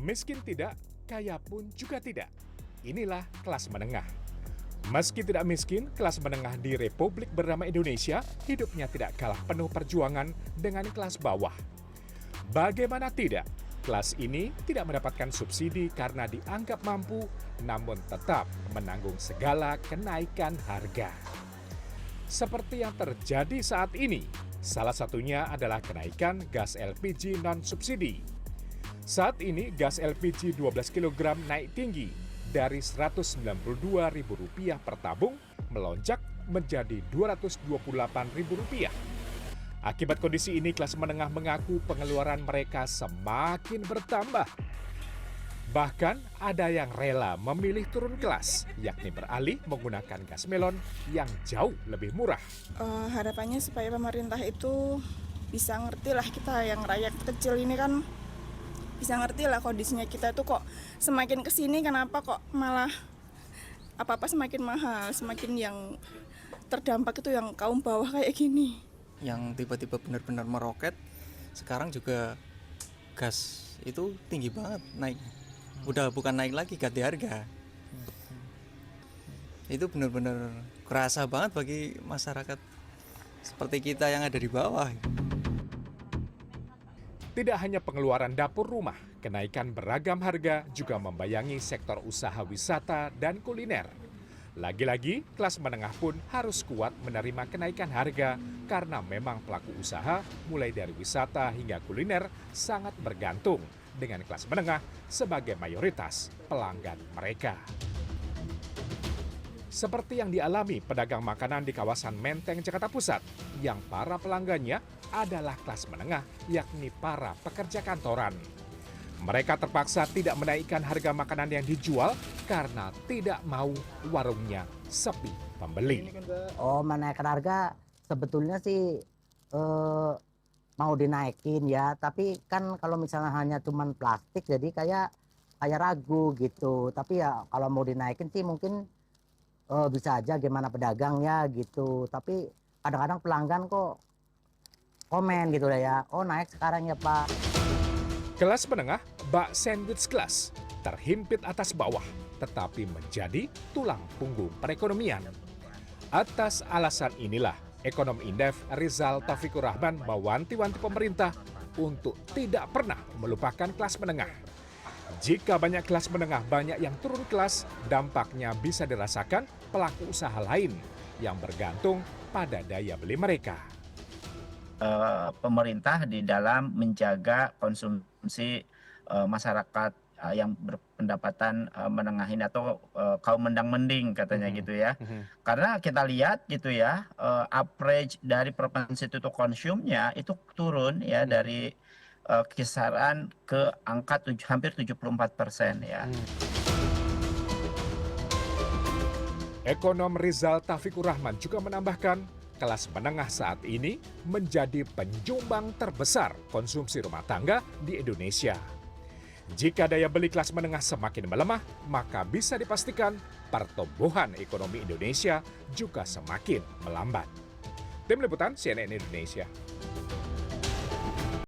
Miskin tidak, kaya pun juga tidak. Inilah kelas menengah. Meski tidak miskin, kelas menengah di Republik bernama Indonesia hidupnya tidak kalah penuh perjuangan dengan kelas bawah. Bagaimana tidak? Kelas ini tidak mendapatkan subsidi karena dianggap mampu, namun tetap menanggung segala kenaikan harga. Seperti yang terjadi saat ini, salah satunya adalah kenaikan gas LPG non-subsidi. Saat ini gas LPG 12 kg naik tinggi dari Rp192.000 per tabung melonjak menjadi Rp228.000. Akibat kondisi ini, kelas menengah mengaku pengeluaran mereka semakin bertambah. Bahkan ada yang rela memilih turun kelas, yakni beralih menggunakan gas melon yang jauh lebih murah. Harapannya supaya pemerintah itu bisa ngerti lah, kita yang rakyat kecil ini kan bisa ngerti lah kondisinya kita itu kok semakin kesini kenapa kok malah apa-apa semakin mahal, semakin yang terdampak itu yang kaum bawah kayak gini. Yang tiba-tiba benar-benar meroket, sekarang juga gas itu tinggi banget naik. Udah bukan naik lagi, ganti harga. Itu benar-benar kerasa banget bagi masyarakat seperti kita yang ada di bawah. Tidak hanya pengeluaran dapur rumah, kenaikan beragam harga juga membayangi sektor usaha wisata dan kuliner. Lagi-lagi, kelas menengah pun harus kuat menerima kenaikan harga karena memang pelaku usaha mulai dari wisata hingga kuliner sangat bergantung dengan kelas menengah sebagai mayoritas pelanggan mereka. Seperti yang dialami pedagang makanan di kawasan Menteng, Jakarta Pusat, yang para pelanggannya adalah kelas menengah, yakni para pekerja kantoran. Mereka terpaksa tidak menaikkan harga makanan yang dijual karena tidak mau warungnya sepi pembeli. Menaikkan harga sebetulnya sih mau dinaikin ya, tapi kan kalau misalnya hanya cuman plastik jadi kayak ragu gitu. Tapi ya kalau mau dinaikin sih mungkin bisa aja gimana pedagangnya gitu. Tapi kadang-kadang pelanggan kok komen gitu lah ya, oh naik sekarang ya Pak. Kelas menengah, bak sandwich kelas, terhimpit atas bawah, tetapi menjadi tulang punggung perekonomian. Atas alasan inilah, ekonom Indef Rizal Taufikur Rahman mewanti-wanti pemerintah untuk tidak pernah melupakan kelas menengah. Jika banyak kelas menengah banyak yang turun kelas, dampaknya bisa dirasakan pelaku usaha lain yang bergantung pada daya beli mereka. Pemerintah di dalam menjaga konsumsi masyarakat yang berpendapatan menengah ini atau kaum mendang-mending katanya gitu ya. Karena kita lihat gitu ya, average dari propensity to consume-nya itu turun ya dari kisaran ke angka hampir 74% ya. Ekonom Rizal Taufikur Rahman juga menambahkan, kelas menengah saat ini menjadi penyumbang terbesar konsumsi rumah tangga di Indonesia. Jika daya beli kelas menengah semakin melemah, maka bisa dipastikan pertumbuhan ekonomi Indonesia juga semakin melambat. Tim Liputan CNN Indonesia.